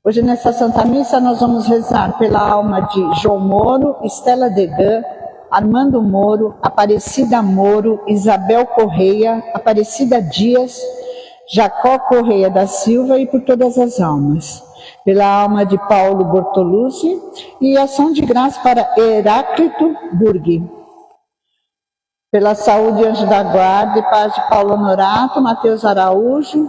Hoje, nessa Santa Missa, nós vamos rezar pela alma de João Moro, Estela Degan, Armando Moro, Aparecida Moro, Isabel Correia, Aparecida Dias, Jacó Correia da Silva e por todas as almas. Pela alma de Paulo Bortoluzzi e ação de graça para Heráclito Burghi. Pela saúde, anjo da guarda e paz de Paulo Honorato, Mateus Araújo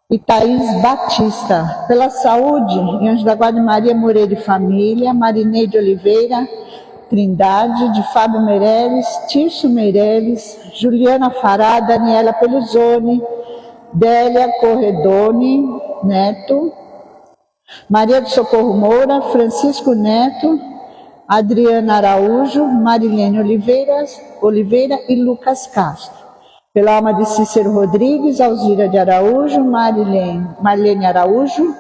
e Thaís Batista. Pela saúde, anjo da guarda de Maria Moreira e família, Marineide Oliveira, Trindade, de Fábio Meirelles, Tirso Meirelles, Juliana Fará, Daniela Peluzoni, Délia Corredoni Neto, Maria do Socorro Moura, Francisco Neto, Adriana Araújo, Marilene Oliveira e Lucas Castro. Pela alma de Cícero Rodrigues, Alzira de Araújo, Marlene Araújo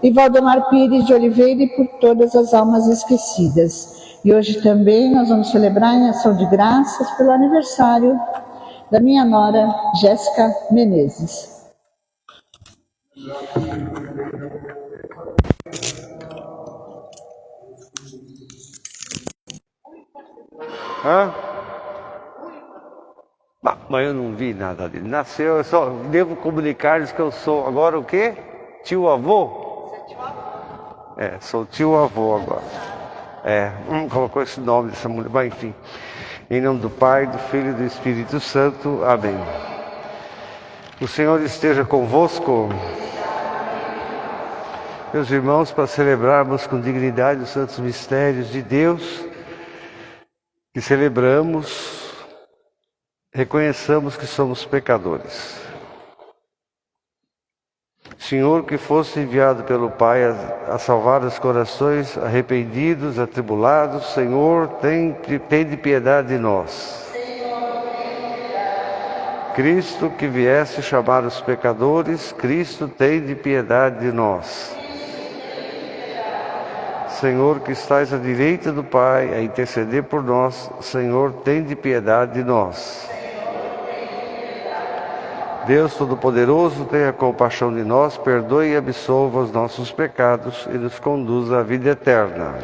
e Valdemar Pires de Oliveira e por todas as almas esquecidas. E hoje também nós vamos celebrar em ação de graças pelo aniversário da minha nora, Jéssica Menezes. Mas eu não vi nada dele. Nasceu, eu só devo comunicar-lhes que eu sou agora o quê? Tio-avô? Você é tio-avô? Sou tio-avô agora. Colocou esse nome dessa mulher, mas enfim. Em nome do Pai, do Filho e do Espírito Santo. Amém. O Senhor esteja convosco. Meus irmãos, para celebrarmos com dignidade os santos mistérios de Deus, que celebramos, reconheçamos que somos pecadores. Senhor, que fosse enviado pelo Pai a salvar os corações arrependidos, atribulados, Senhor, tem de piedade de nós. Cristo, que viesse chamar os pecadores, Cristo, tem de piedade de nós. Senhor, que estás à direita do Pai, a interceder por nós, Senhor, tem de piedade de nós. Deus Todo-Poderoso, tenha compaixão de nós, perdoe e absolva os nossos pecados e nos conduza à vida eterna.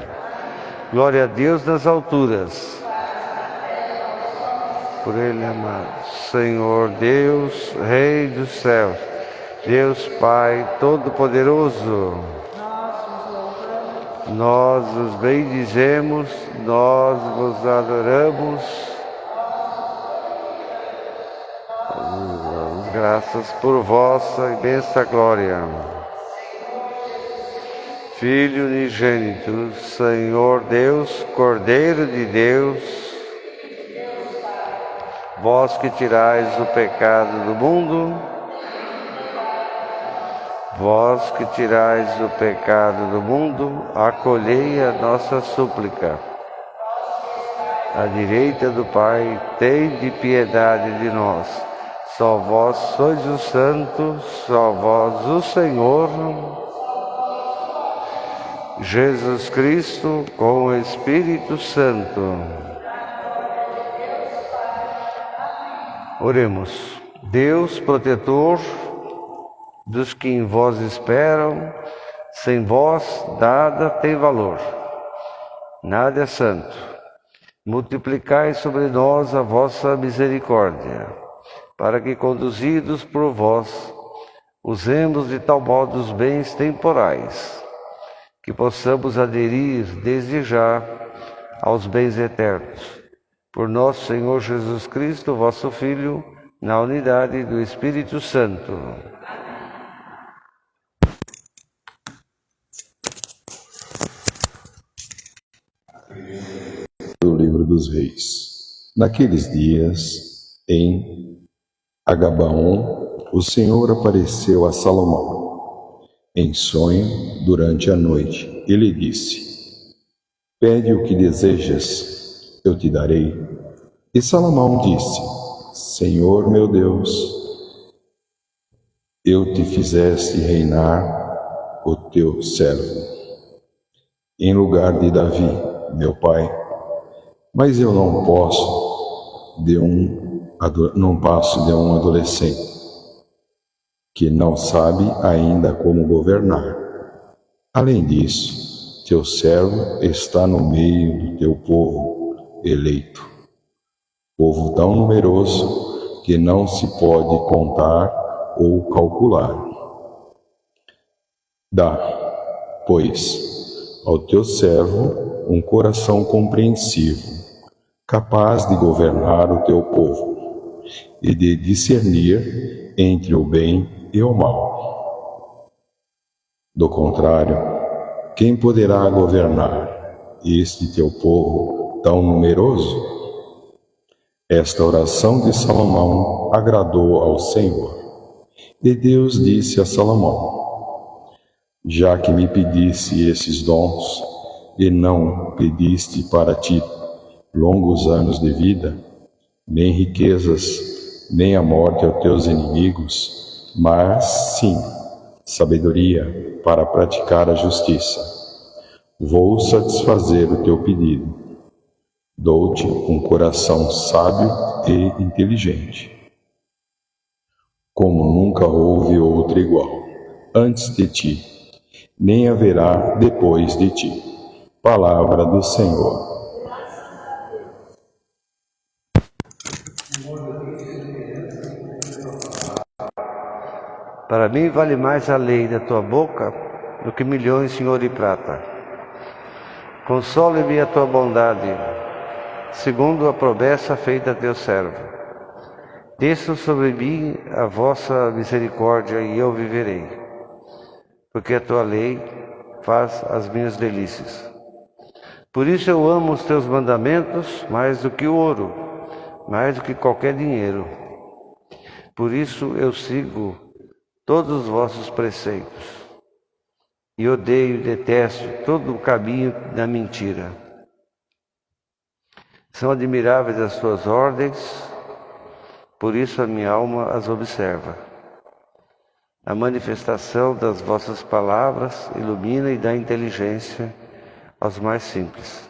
Glória a Deus nas alturas. Por Ele amado. Senhor Deus, Rei dos céus, Deus Pai Todo-Poderoso, nós os bendizemos, nós vos adoramos. Graças por vossa imensa glória. Filho unigênito, Senhor Deus, Cordeiro de Deus, vós que tirais o pecado do mundo, vós que tirais o pecado do mundo, acolhei a nossa súplica. À direita do Pai, tende piedade de nós. Só vós sois o Santo, só vós o Senhor, Jesus Cristo, com o Espírito Santo. Oremos. Deus, protetor dos que em vós esperam, sem vós nada tem valor, nada é santo. Multiplicai sobre nós a vossa misericórdia, para que, conduzidos por vós, usemos de tal modo os bens temporais, que possamos aderir desde já aos bens eternos. Por nosso Senhor Jesus Cristo, vosso Filho, na unidade do Espírito Santo. Do Livro dos Reis. Naqueles dias, em Gabaon, o Senhor apareceu a Salomão em sonho durante a noite e lhe disse: pede o que desejas, eu te darei. E Salomão disse: Senhor meu Deus, eu te fizeste reinar o teu servo, em lugar de Davi, meu pai, mas eu não passo de um adolescente. que não sabe ainda como governar. Além disso, teu servo está no meio do teu povo eleito, povo tão numeroso que não se pode contar ou calcular. Dá, pois, ao teu servo um coração compreensivo, capaz de governar o teu povo e de discernir entre o bem e o mal. Do contrário, quem poderá governar este teu povo tão numeroso? Esta oração de Salomão agradou ao Senhor. E Deus disse a Salomão: já que me pediste esses dons, e não pediste para ti longos anos de vida, nem riquezas, nem a morte aos teus inimigos, mas sim sabedoria para praticar a justiça. Vou satisfazer o teu pedido. Dou-te um coração sábio e inteligente, como nunca houve outro igual antes de ti, nem haverá depois de ti. Palavra do Senhor. Para mim vale mais a lei da tua boca do que milhões em ouro e prata. Console-me a tua bondade, segundo a promessa feita a teu servo. Desça sobre mim a vossa misericórdia e eu viverei, porque a tua lei faz as minhas delícias. Por isso eu amo os teus mandamentos mais do que o ouro, mais do que qualquer dinheiro. Por isso eu sigo todos os vossos preceitos e odeio e detesto todo o caminho da mentira. São admiráveis as tuas ordens, por isso a minha alma as observa. A manifestação das vossas palavras ilumina e dá inteligência aos mais simples.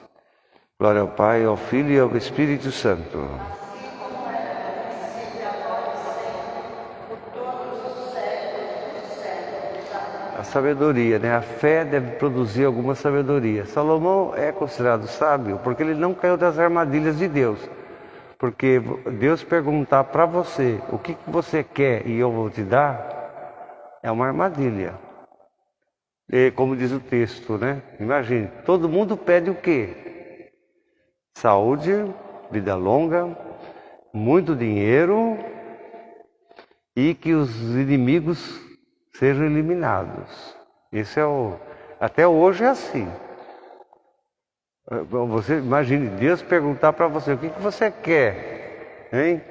Glória ao Pai, ao Filho e ao Espírito Santo. A sabedoria, né? A fé deve produzir alguma sabedoria. Salomão é considerado sábio porque ele não caiu das armadilhas de Deus. Porque Deus perguntar para você o que você quer e eu vou te dar, é uma armadilha. E, como diz o texto, né? Imagine, todo mundo pede o quê? Saúde, vida longa, muito dinheiro e que os inimigos sejam eliminados. Isso até hoje é assim. Você imagine Deus perguntar para você o que você quer, hein?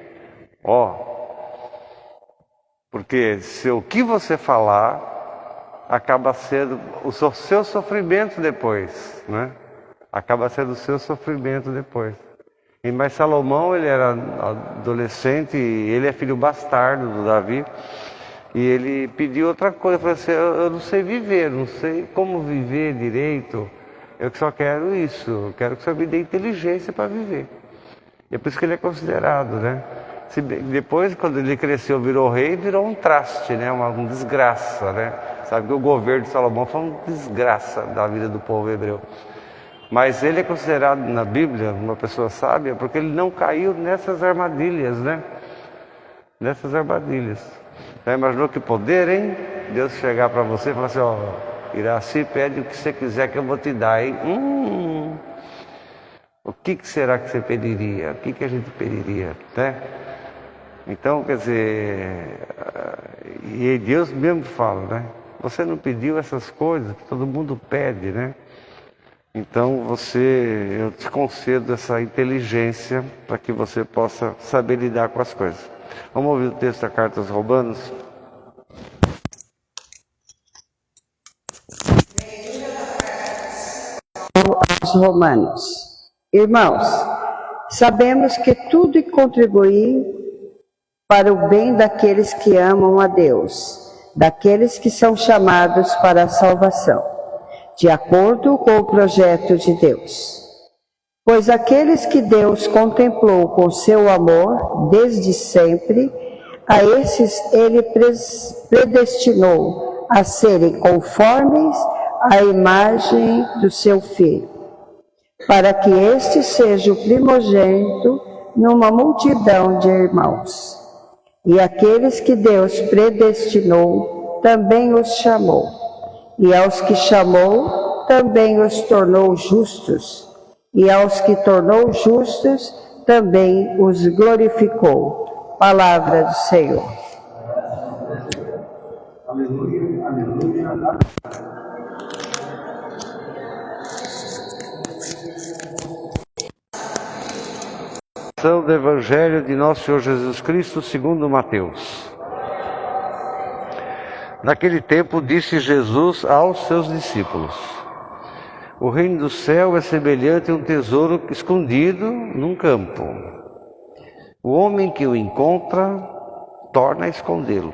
Porque se o que você falar acaba sendo o seu sofrimento depois, né? Acaba sendo o seu sofrimento depois. Mas Salomão, ele era adolescente, ele é filho bastardo do Davi. E ele pediu outra coisa, falou assim: eu não sei viver, não sei como viver direito, eu só quero isso, eu quero que o Senhor me dê inteligência para viver. E é por isso que ele é considerado, né? Depois, quando ele cresceu, virou rei, virou um traste, né? Uma desgraça, né? Sabe que o governo de Salomão foi uma desgraça da vida do povo hebreu. Mas ele é considerado na Bíblia uma pessoa sábia porque ele não caiu nessas armadilhas, né? Nessas armadilhas. Já imaginou que poder, hein? Deus chegar para você e falar assim: Iraci, pede o que você quiser que eu vou te dar, hein? O que será que você pediria? O que a gente pediria, né? Então, quer dizer, e Deus mesmo fala, né? Você não pediu essas coisas que todo mundo pede, né? Então eu te concedo essa inteligência para que você possa saber lidar com as coisas. Vamos ouvir o texto da carta aos Romanos. Aos Romanos. Irmãos, sabemos que tudo contribui para o bem daqueles que amam a Deus, daqueles que são chamados para a salvação, de acordo com o projeto de Deus. Pois aqueles que Deus contemplou com seu amor desde sempre, a esses ele predestinou a serem conformes à imagem do seu Filho, para que este seja o primogênito numa multidão de irmãos. E aqueles que Deus predestinou, também os chamou. E aos que chamou, também os tornou justos. E aos que tornou justos, também os glorificou. Palavra do Senhor. Aleluia, aleluia. Do Evangelho de Nosso Senhor Jesus Cristo segundo Mateus. Naquele tempo disse Jesus aos seus discípulos: o reino do céu é semelhante a um tesouro escondido num campo. O homem que o encontra torna a escondê-lo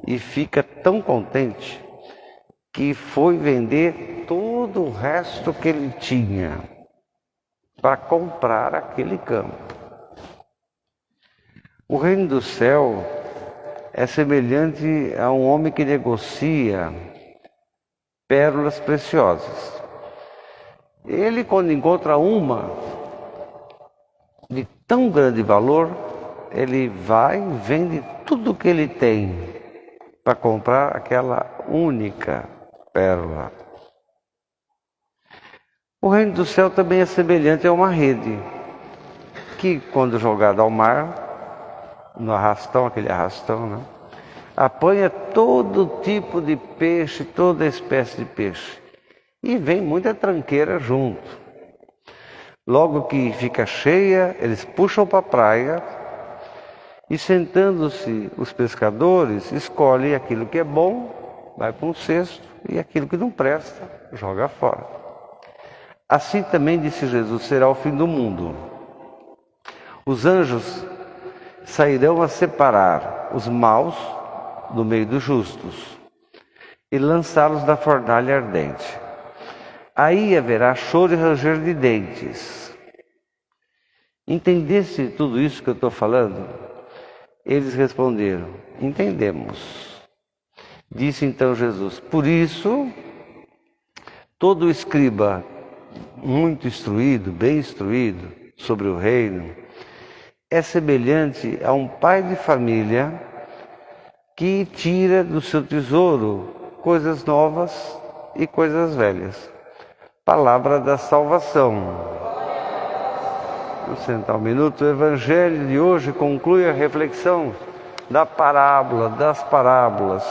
e fica tão contente que foi vender todo o resto que ele tinha para comprar aquele campo. O reino do céu é semelhante a um homem que negocia pérolas preciosas. Ele, quando encontra uma de tão grande valor, ele vai e vende tudo o que ele tem para comprar aquela única pérola. O reino do céu também é semelhante a uma rede, que quando jogada ao mar, no arrastão, aquele arrastão, né, apanha todo tipo de peixe, toda espécie de peixe. E vem muita tranqueira junto. Logo que fica cheia, eles puxam para a praia e, sentando-se os pescadores, escolhem aquilo que é bom, vai para um cesto, e aquilo que não presta, joga fora. Assim também, disse Jesus, será o fim do mundo. Os anjos sairão a separar os maus do meio dos justos e lançá-los na fornalha ardente. Aí haverá choro e ranger de dentes. Entendeste tudo isso que eu estou falando? Eles responderam: entendemos. Disse então Jesus: por isso, todo escriba muito instruído, bem instruído sobre o reino, é semelhante a um pai de família que tira do seu tesouro coisas novas e coisas velhas. Palavra da salvação. Vamos sentar um minuto. O Evangelho de hoje conclui a reflexão da parábola, das parábolas.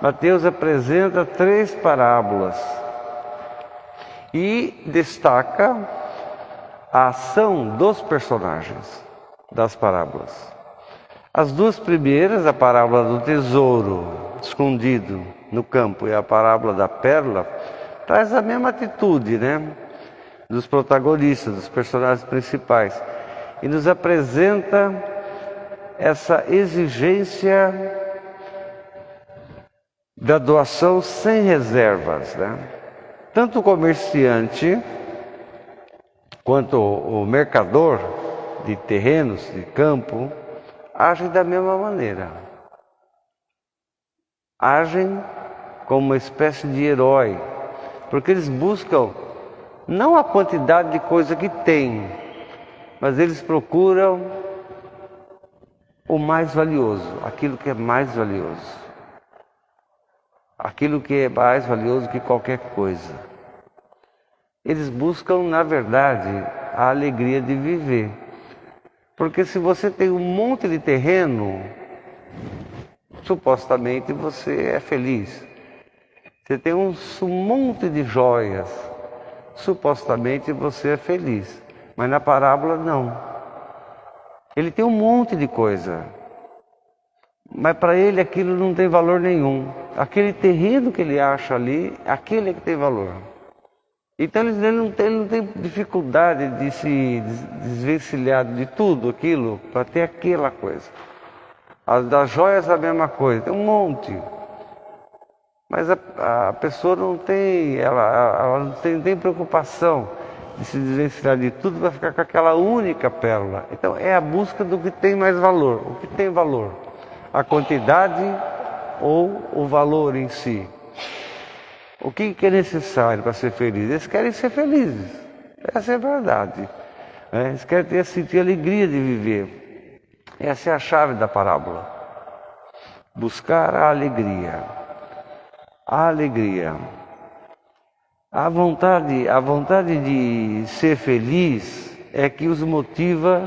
Mateus apresenta 3 parábolas e destaca a ação dos personagens das parábolas. As 2 primeiras, a parábola do tesouro escondido no campo e a parábola da pérola, traz a mesma atitude, né, dos protagonistas, dos personagens principais, e nos apresenta essa exigência da doação sem reservas, né? Tanto o comerciante quanto o mercador de terrenos, de campo, agem da mesma maneira. Agem como uma espécie de herói, porque eles buscam não a quantidade de coisa que tem, mas eles procuram o mais valioso, aquilo que é mais valioso. Aquilo que é mais valioso que qualquer coisa. Eles buscam, na verdade, a alegria de viver. Porque se você tem um monte de terreno, supostamente você é feliz. Você tem um monte de joias, supostamente você é feliz. Mas na parábola, não. Ele tem um monte de coisa, mas para ele aquilo não tem valor nenhum. Aquele terreno que ele acha ali, aquele é que tem valor. Então ele não tem dificuldade de se desvencilhar de tudo aquilo para ter aquela coisa. As das joias a mesma coisa, tem um monte. Mas a pessoa não tem, ela não tem preocupação de se desvencilhar de tudo para ficar com aquela única pérola. Então é a busca do que tem mais valor, o que tem valor. A quantidade ou o valor em si? O que é necessário para ser feliz? Eles querem ser felizes, essa é a verdade. Eles querem sentir alegria de viver. Essa é a chave da parábola. Buscar a alegria. A alegria. A vontade de ser feliz é que os motiva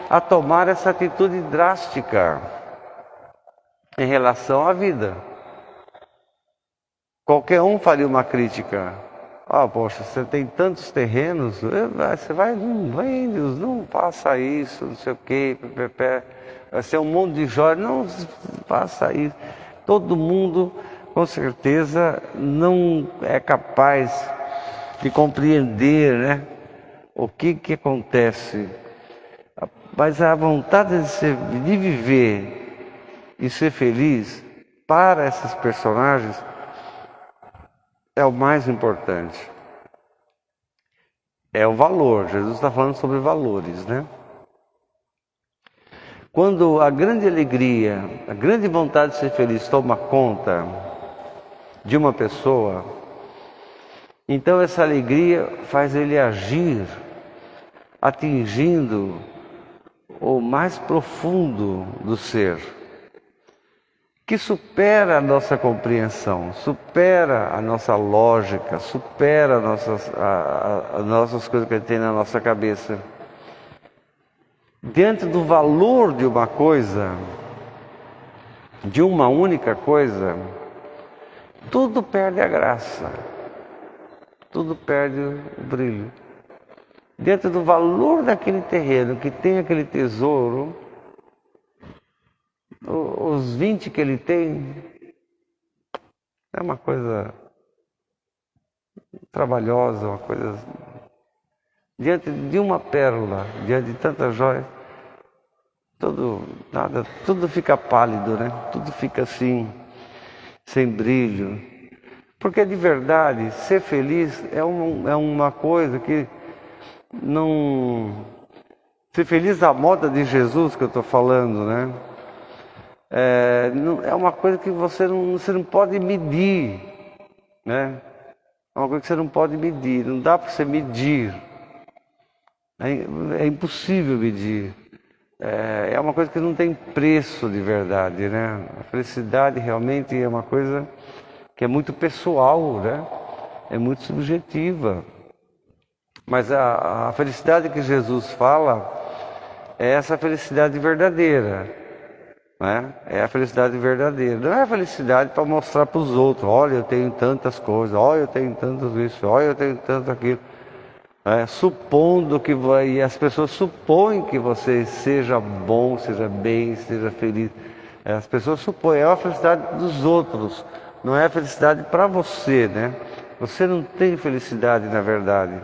a tomar essa atitude drástica em relação à vida. Qualquer um faria uma crítica. Poxa, você tem tantos terrenos, você vai, não faça isso, não sei o quê, vai ser um monte de joias, não faça isso. Todo mundo, com certeza, não é capaz de compreender, né, o que acontece. Mas a vontade de viver e ser feliz para esses personagens é o mais importante. É o valor. Jesus está falando sobre valores, né? Quando a grande alegria, a grande vontade de ser feliz toma conta de uma pessoa, então essa alegria faz ele agir atingindo o mais profundo do ser, que supera a nossa compreensão, supera a nossa lógica, supera as nossas coisas que a gente tem na nossa cabeça. Diante do valor de uma coisa, de uma única coisa, tudo perde a graça, tudo perde o brilho. Diante do valor daquele terreno, que tem aquele tesouro, os 20 que ele tem, é uma coisa trabalhosa, uma coisa... Diante de uma pérola, diante de tantas joias, tudo fica pálido, né? Tudo fica assim, sem brilho. Porque de verdade, ser feliz é uma coisa que não... Ser feliz à moda de Jesus que eu estou falando, né? É uma coisa que você não pode medir, né? É uma coisa que você não pode medir, não dá para você medir. É impossível medir. É uma coisa que não tem preço de verdade, né? A felicidade realmente é uma coisa que é muito pessoal, né? É muito subjetiva. Mas a felicidade que Jesus fala é essa felicidade verdadeira, né? É a felicidade verdadeira. Não é a felicidade para mostrar para os outros: olha, eu tenho tantas coisas, olha, eu tenho tanto isso, olha, eu tenho tanto aquilo. Supondo que as pessoas supõem que você seja bom, seja bem, seja feliz. As pessoas supõem, é a felicidade dos outros, não é a felicidade para você, né? Você não tem felicidade na verdade.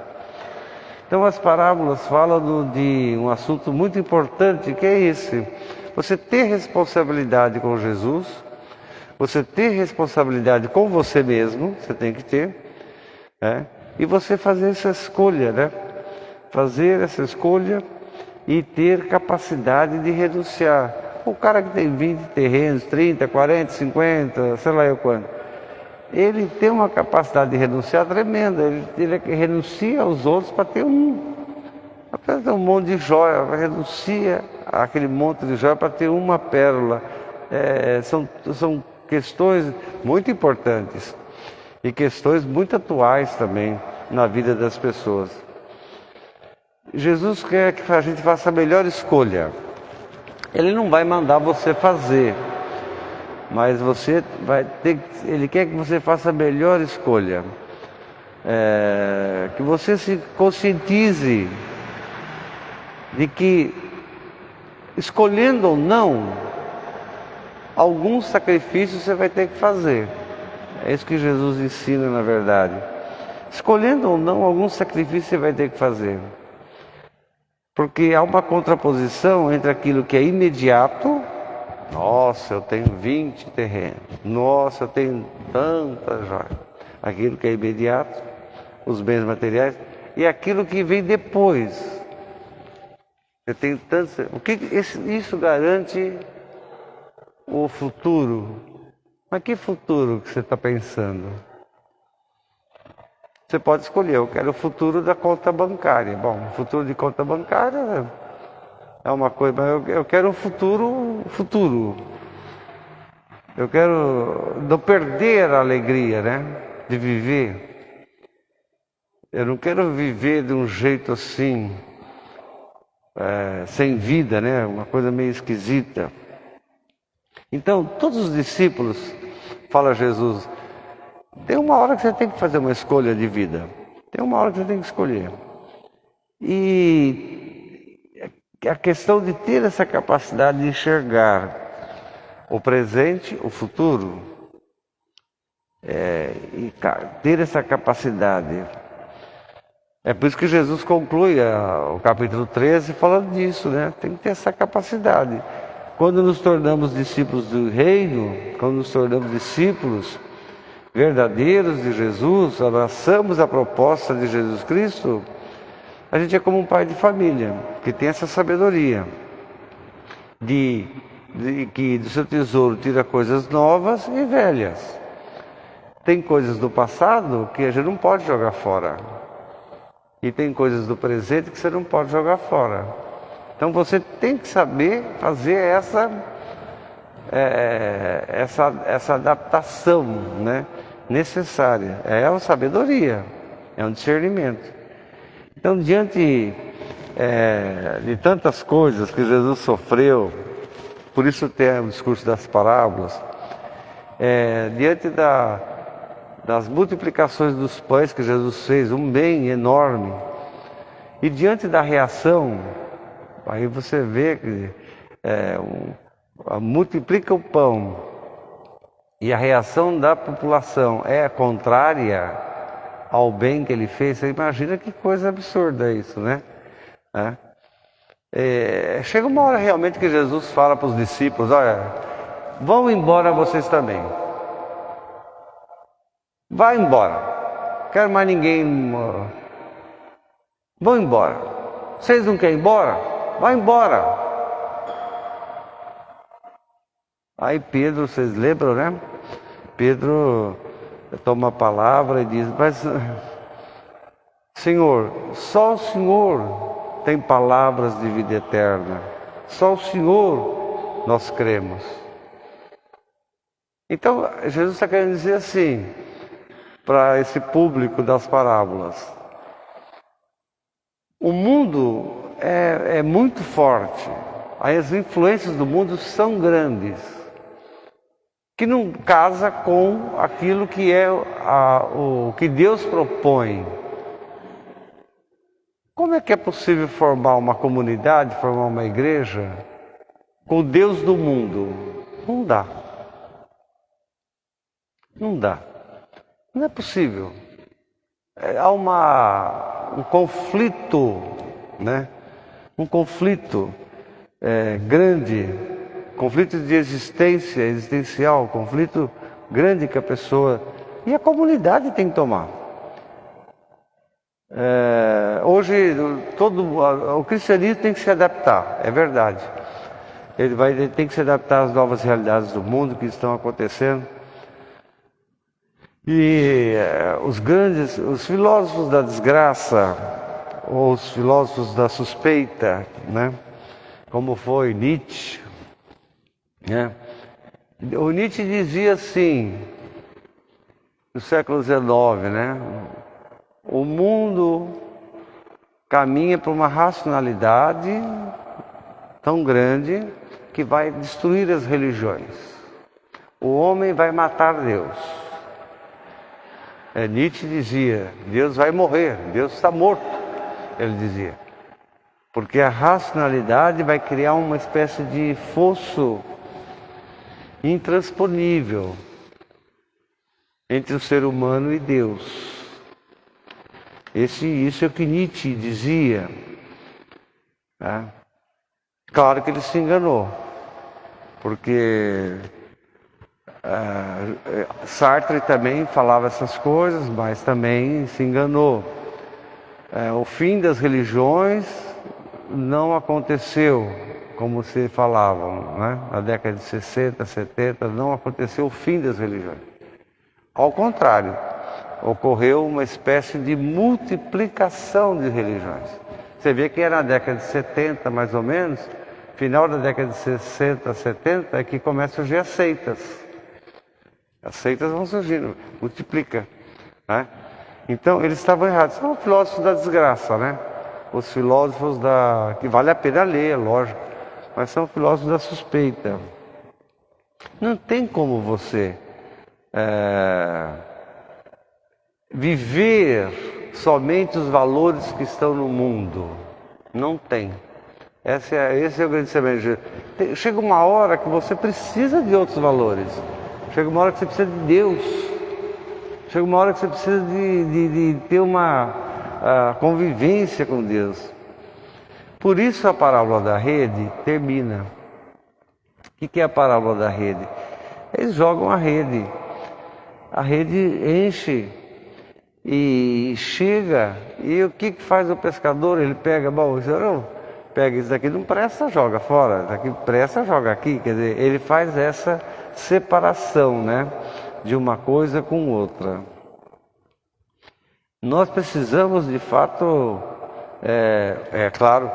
Então as parábolas falam de um assunto muito importante, que é esse: você ter responsabilidade com Jesus, você ter responsabilidade com você mesmo, você tem que ter, né? E você fazer essa escolha, né? Fazer essa escolha e ter capacidade de renunciar. O cara que tem 20 terrenos, 30, 40, 50, sei lá eu quanto, ele tem uma capacidade de renunciar tremenda. Ele renuncia aos outros para ter um monte de joia, renuncia àquele monte de joia para ter uma pérola. São questões muito importantes e questões muito atuais também na vida das pessoas. Jesus quer que a gente faça a melhor escolha. Ele não vai mandar você fazer, mas você vai ter. Ele quer que você faça a melhor escolha, que você se conscientize de que, escolhendo ou não, alguns sacrifícios você vai ter que fazer. É isso que Jesus ensina, na verdade. Escolhendo ou não, alguns sacrifícios você vai ter que fazer. Porque há uma contraposição entre aquilo que é imediato. Nossa, eu tenho 20 terrenos. Nossa, eu tenho tanta joia. Aquilo que é imediato, os bens materiais, e aquilo que vem depois. Eu tenho tanto. O que isso garante o futuro? Mas que futuro que você está pensando? Você pode escolher, eu quero o futuro da conta bancária. Bom, o futuro de conta bancária é uma coisa, mas eu quero um futuro. Eu quero não perder a alegria, né, de viver. Eu não quero viver de um jeito assim, sem vida, né, uma coisa meio esquisita. Então, todos os discípulos, fala Jesus, tem uma hora que você tem que fazer uma escolha de vida. Tem uma hora que você tem que escolher. E a questão de ter essa capacidade de enxergar o presente, o futuro, e ter essa capacidade. É por isso que Jesus conclui o capítulo 13 falando disso, né? Tem que ter essa capacidade. Quando nos tornamos discípulos do reino, quando nos tornamos discípulos verdadeiros de Jesus, abraçamos a proposta de Jesus Cristo, a gente é como um pai de família, que tem essa sabedoria que do seu tesouro tira coisas novas e velhas. Tem coisas do passado que a gente não pode jogar fora. E tem coisas do presente que você não pode jogar fora. Então você tem que saber fazer essa adaptação, né, necessária. É uma sabedoria, é um discernimento. Então, diante de tantas coisas que Jesus sofreu, por isso tem o discurso das parábolas, diante das multiplicações dos pães que Jesus fez, um bem enorme, e diante da reação, aí você vê que multiplica o pão, e a reação da população é contrária ao bem que ele fez. Você imagina que coisa absurda isso, né? Chega uma hora realmente que Jesus fala para os discípulos, olha, vão embora vocês também. Vai embora. Quero mais ninguém. Vão embora. Vocês não querem ir embora? Vai embora. Aí Pedro, vocês lembram, né? Pedro toma a palavra e diz, mas Senhor, só o Senhor tem palavras de vida eterna. Só o Senhor nós cremos. Então, Jesus está querendo dizer assim, para esse público das parábolas, o mundo é muito forte, as influências do mundo são grandes, que não casa com aquilo que é o que Deus propõe. Como é que é possível formar uma comunidade, formar uma igreja com o Deus do mundo? Não dá. Não dá. Não é possível. Há um conflito, né? Um conflito grande, conflito de existencial, conflito grande que a pessoa e a comunidade tem que tomar. Hoje o cristianismo tem que se adaptar, é verdade. Ele tem que se adaptar às novas realidades do mundo que estão acontecendo. E os filósofos da desgraça, ou os filósofos da suspeita, né? Como foi Nietzsche, né? O Nietzsche dizia assim, no século XIX, né? O mundo caminha para uma racionalidade tão grande que vai destruir as religiões. O homem vai matar Deus. Nietzsche dizia, Deus vai morrer, Deus está morto, ele dizia. Porque a racionalidade vai criar uma espécie de fosso intransponível entre o ser humano e Deus. Isso é o que Nietzsche dizia. Tá? Claro que ele se enganou, porque Sartre também falava essas coisas, mas também se enganou. O fim das religiões não aconteceu como se falavam, né? Na década de 60, 70, não aconteceu o fim das religiões. Ao contrário, ocorreu uma espécie de multiplicação de religiões. Você vê que era na década de 70, mais ou menos, final da década de 60, 70, é que começam a surgir as seitas. As seitas vão surgindo, multiplica, né? Então, eles estavam errados. São filósofos da desgraça, né? Os filósofos que vale a pena ler, lógico, mas são filósofos da suspeita. Não tem como você viver somente os valores que estão no mundo. Não tem. Esse é o grande segredo. Chega uma hora que você precisa de outros valores. Chega uma hora que você precisa de Deus. Chega uma hora que você precisa de ter uma convivência com Deus. Por isso a parábola da rede termina. O que é a parábola da rede? Eles jogam a rede enche e chega, e o que faz o pescador? Ele pega, pega isso daqui, não presta, joga fora, isso daqui presta, joga aqui. Quer dizer, ele faz essa separação, né, de uma coisa com outra. Nós precisamos, de fato, claro,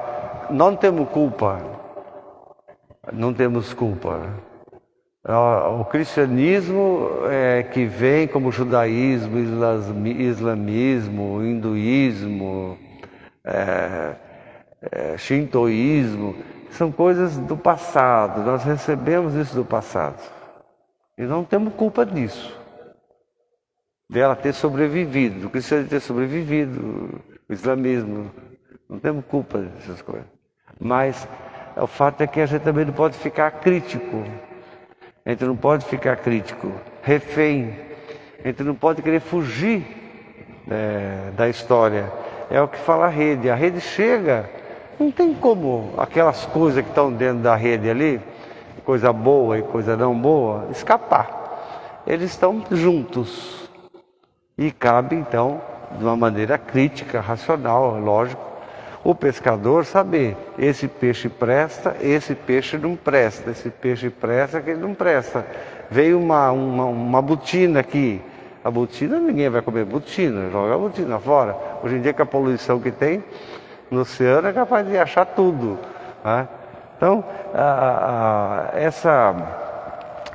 não temos culpa, O cristianismo que vem como judaísmo, islamismo, hinduísmo, shintoísmo, são coisas do passado, nós recebemos isso do passado. E não temos culpa disso, dela ter sobrevivido, do cristianismo ter sobrevivido, o islamismo, não temos culpa dessas coisas. Mas o fato é que a gente também não pode ficar crítico. A gente não pode ficar crítico, refém. A gente não pode querer fugir da história. É o que fala a rede. A rede chega, não tem como aquelas coisas que estão dentro da rede ali, coisa boa e coisa não boa, escapar. Eles estão juntos. E cabe, então, de uma maneira crítica, racional, lógico, o pescador saber, esse peixe presta, esse peixe não presta, esse peixe presta, aquele não presta. Veio uma botina aqui, a botina, ninguém vai comer botina, joga a botina fora. Hoje em dia, com a poluição que tem no oceano, é capaz de achar tudo, né? Então,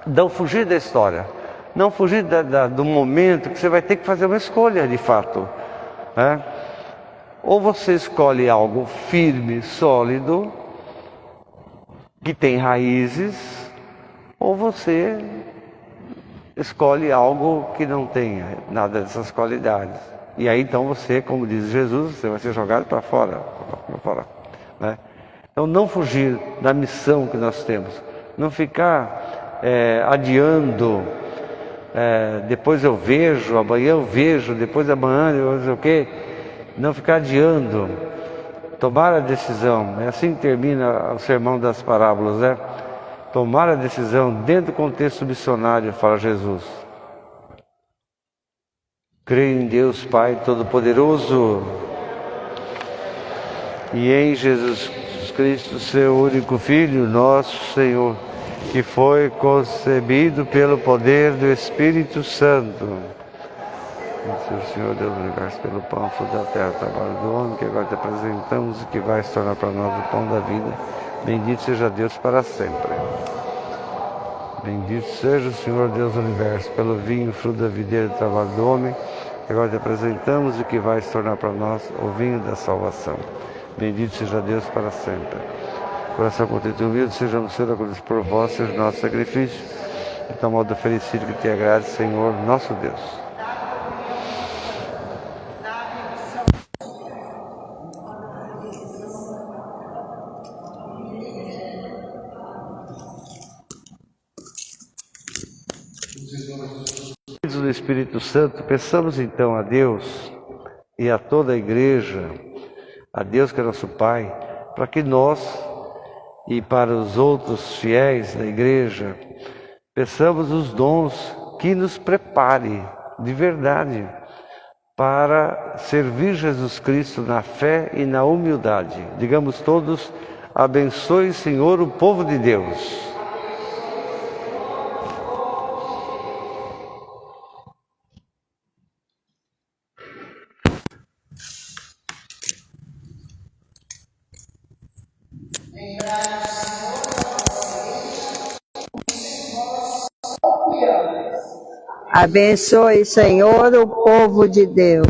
não fugir da história, não fugir do momento que você vai ter que fazer uma escolha de fato, né? Ou você escolhe algo firme, sólido, que tem raízes, ou você escolhe algo que não tenha nada dessas qualidades. E aí então você, como diz Jesus, você vai ser jogado para fora, né? Então não fugir da missão que nós temos, não ficar adiando, depois eu vejo, amanhã eu vejo, depois amanhã eu não sei o quê. Não ficar adiando, tomar a decisão. É assim que termina o sermão das parábolas, né? Tomar a decisão dentro do contexto missionário, fala Jesus. Creio em Deus Pai Todo-Poderoso e em Jesus Cristo, seu único Filho, nosso Senhor, que foi concebido pelo poder do Espírito Santo. O Senhor Deus do universo, pelo pão, fruto da terra, trabalho do homem, que agora te apresentamos e que vai se tornar para nós o pão da vida. Bendito seja Deus para sempre. Bendito seja o Senhor Deus do universo, pelo vinho, fruto da videira, trabalho do homem, que agora te apresentamos e que vai se tornar para nós o vinho da salvação. Bendito seja Deus para sempre. Coração contrito e humilde, sejamos acolhidos por vós, seja o nosso sacrifício, de tal modo oferecido que te agrade, Senhor, nosso Deus. Do Espírito Santo, peçamos então a Deus e a toda a igreja, a Deus que é nosso Pai, para que nós e para os outros fiéis da igreja peçamos os dons que nos prepare de verdade para servir Jesus Cristo na fé e na humildade. Digamos todos: Abençoe, Senhor, o povo de Deus. Abençoe, Senhor, o povo de Deus.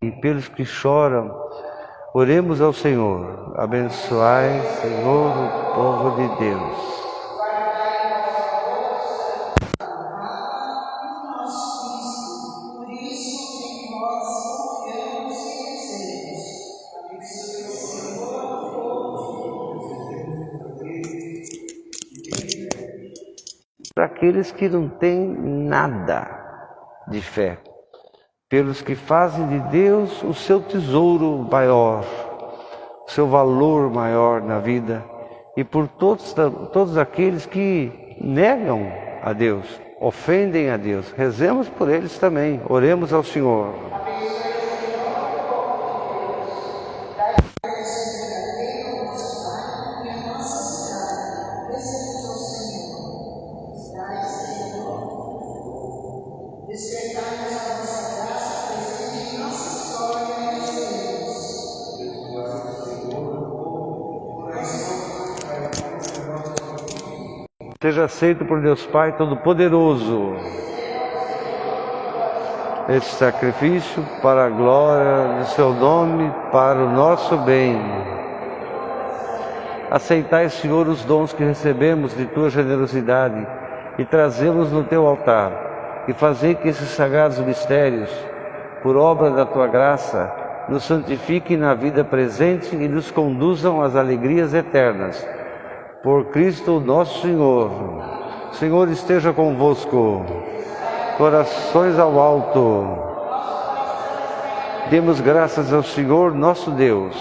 E pelos que choram, oremos ao Senhor. Abençoai, Senhor, o povo de Deus. Para aqueles que não têm nada de fé, pelos que fazem de Deus o seu tesouro maior, o seu valor maior na vida, e por todos aqueles que negam a Deus, ofendem a Deus. Rezemos por eles também, oremos ao Senhor. Seja aceito por Deus Pai Todo-Poderoso este sacrifício para a glória do seu nome, para o nosso bem. Aceitai, Senhor, os dons que recebemos de tua generosidade e trazê-los no teu altar, e fazei que esses sagrados mistérios, por obra da tua graça, nos santifiquem na vida presente e nos conduzam às alegrias eternas. Por Cristo nosso Senhor. O Senhor esteja convosco. Corações ao alto. Demos graças ao Senhor nosso Deus.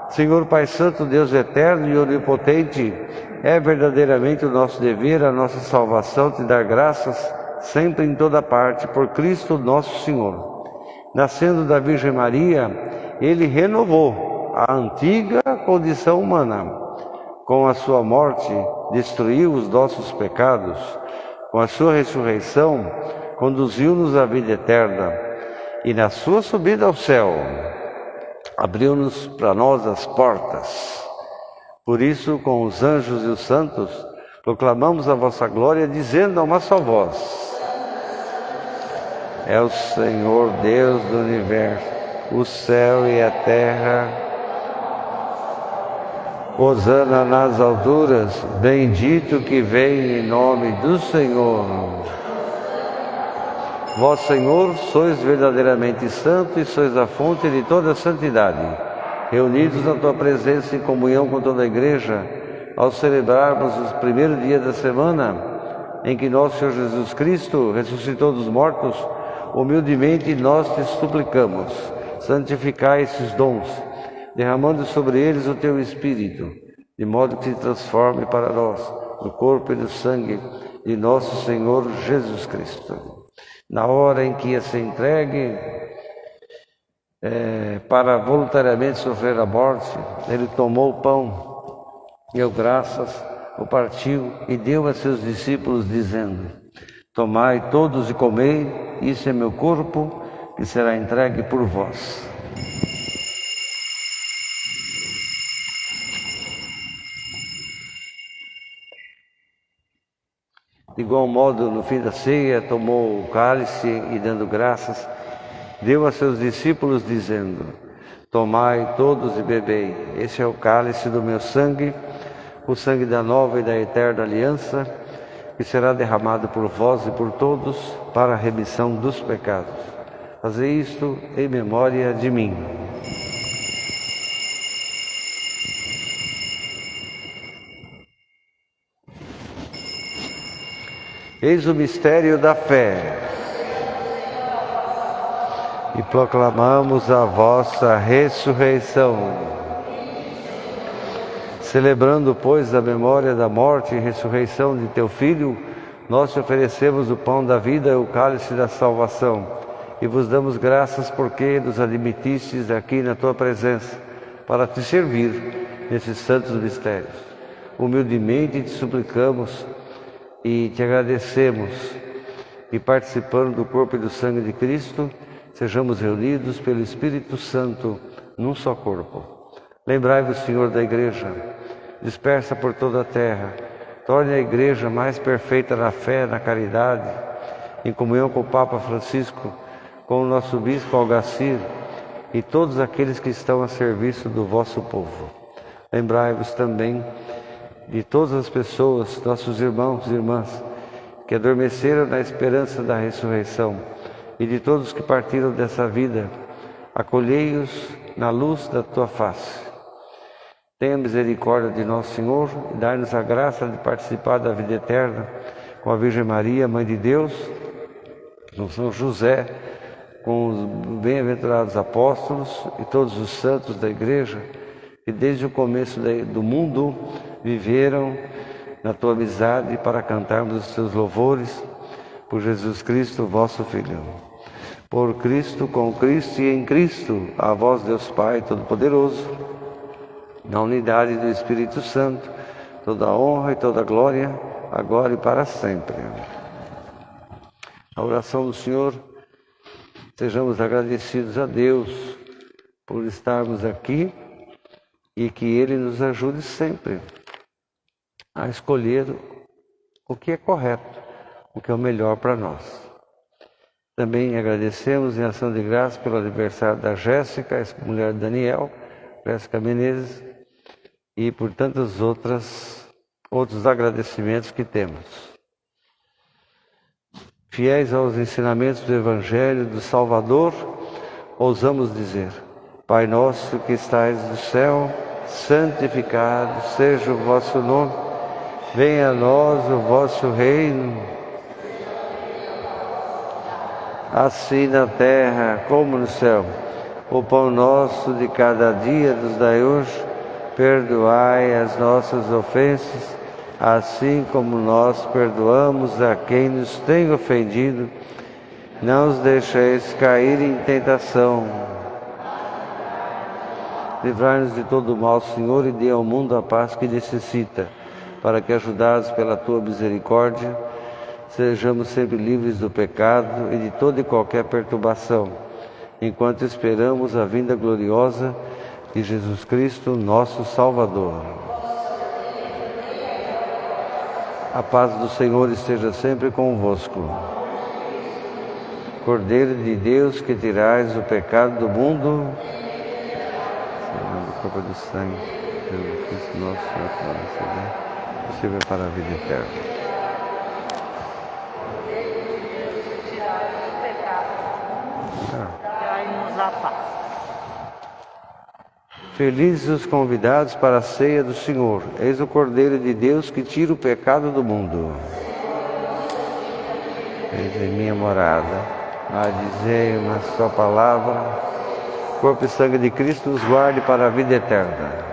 Senhor Pai Santo, Deus eterno e onipotente, é verdadeiramente o nosso dever, a nossa salvação, te dar graças sempre em toda parte, por Cristo nosso Senhor. Nascendo da Virgem Maria, Ele renovou a antiga condição humana. Com a sua morte, destruiu os nossos pecados. Com a sua ressurreição, conduziu-nos à vida eterna. E na sua subida ao céu, abriu-nos para nós as portas. Por isso, com os anjos e os santos, proclamamos a vossa glória, dizendo a uma só voz: é o Senhor Deus do universo, o céu e a terra. Hosana nas alturas, bendito que vem em nome do Senhor. Vós, Senhor, sois verdadeiramente santo e sois a fonte de toda a santidade. Reunidos na tua presença em comunhão com toda a igreja, ao celebrarmos o primeiro dia da semana, em que nosso Senhor Jesus Cristo ressuscitou dos mortos, humildemente nós te suplicamos, santificai esses dons, derramando sobre eles o teu Espírito, de modo que se transforme para nós no corpo e no sangue de nosso Senhor Jesus Cristo. Na hora em que ia ser entregue para voluntariamente sofrer a morte, ele tomou o pão, deu graças, o partiu e deu a seus discípulos, dizendo: tomai todos e comei, isso é meu corpo, que será entregue por vós. De igual modo, no fim da ceia, tomou o cálice e, dando graças, deu a seus discípulos, dizendo: tomai todos e bebei, esse é o cálice do meu sangue, o sangue da nova e da eterna aliança, que será derramado por vós e por todos para a remissão dos pecados. Fazei isto em memória de mim. Eis o mistério da fé. E proclamamos a vossa ressurreição. Celebrando, pois, a memória da morte e ressurreição de teu Filho, nós te oferecemos o pão da vida e o cálice da salvação, e vos damos graças porque nos admitistes aqui na tua presença, para te servir nesses santos mistérios. Humildemente te suplicamos e te agradecemos, e participando do corpo e do sangue de Cristo, sejamos reunidos pelo Espírito Santo num só corpo. Lembrai-vos, Senhor, da Igreja, dispersa por toda a terra. Torne a Igreja mais perfeita na fé, na caridade, em comunhão com o Papa Francisco, com o nosso Bispo Algacir e todos aqueles que estão a serviço do vosso povo. Lembrai-vos também de todas as pessoas, nossos irmãos e irmãs, que adormeceram na esperança da ressurreição, e de todos que partiram dessa vida, acolhei-os na luz da tua face. Tenha misericórdia de nosso Senhor e dai-nos a graça de participar da vida eterna com a Virgem Maria, Mãe de Deus, com São José, com os bem-aventurados apóstolos e todos os santos da Igreja, que desde o começo do mundo viveram na tua amizade para cantarmos os teus louvores por Jesus Cristo, vosso Filho. Por Cristo, com Cristo e em Cristo, a vós, Deus Pai Todo-Poderoso, na unidade do Espírito Santo, toda a honra e toda a glória, agora e para sempre. A oração do Senhor, sejamos agradecidos a Deus por estarmos aqui e que Ele nos ajude sempre a escolher o que é correto, o que é o melhor para nós. Também agradecemos em ação de graça pelo aniversário da Jéssica, mulher de Daniel, Jéssica Menezes, e por tantos outros agradecimentos que temos. Fiéis aos ensinamentos do Evangelho do Salvador, ousamos dizer: Pai nosso que estais no céu, santificado seja o vosso nome, venha a nós o vosso reino, assim na terra como no céu. O pão nosso de cada dia nos dai hoje, perdoai as nossas ofensas, assim como nós perdoamos a quem nos tem ofendido. Não os deixeis cair em tentação. Livrai-nos de todo o mal, Senhor, e dê ao mundo a paz que necessita, para que, ajudados pela tua misericórdia, sejamos sempre livres do pecado e de toda e qualquer perturbação, enquanto esperamos a vinda gloriosa de Jesus Cristo, nosso Salvador. A paz do Senhor esteja sempre convosco. Cordeiro de Deus, que tirais o pecado do mundo, segundo o corpo do sangue, Jesus Cristo, nosso Senhor, para possível para a vida eterna. Felizes os convidados para a ceia do Senhor. Eis o Cordeiro de Deus que tira o pecado do mundo. Eis em minha morada. Dizei uma só palavra. Corpo e sangue de Cristo os guarde para a vida eterna.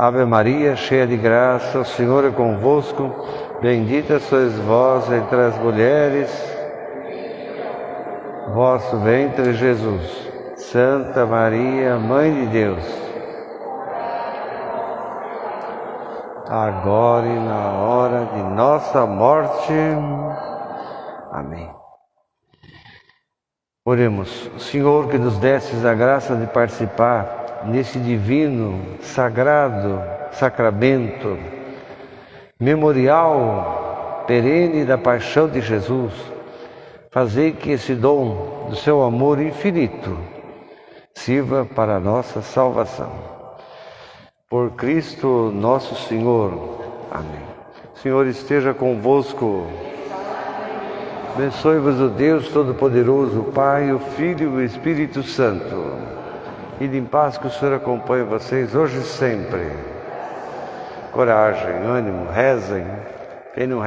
Ave Maria, cheia de graça, o Senhor é convosco. Bendita sois vós entre as mulheres, vosso ventre Jesus. Santa Maria, Mãe de Deus, agora e na hora de nossa morte. Amém. Oremos. Senhor, que nos destes a graça de participar nesse divino, sagrado sacramento, memorial perene da paixão de Jesus, fazei que esse dom do seu amor infinito sirva para a nossa salvação. Por Cristo nosso Senhor. Amém. O Senhor esteja convosco. Abençoe-vos o Deus Todo-Poderoso, o Pai, o Filho e o Espírito Santo. Ide em paz, que o Senhor acompanhe vocês hoje e sempre. Coragem, ânimo, rezem. Quem não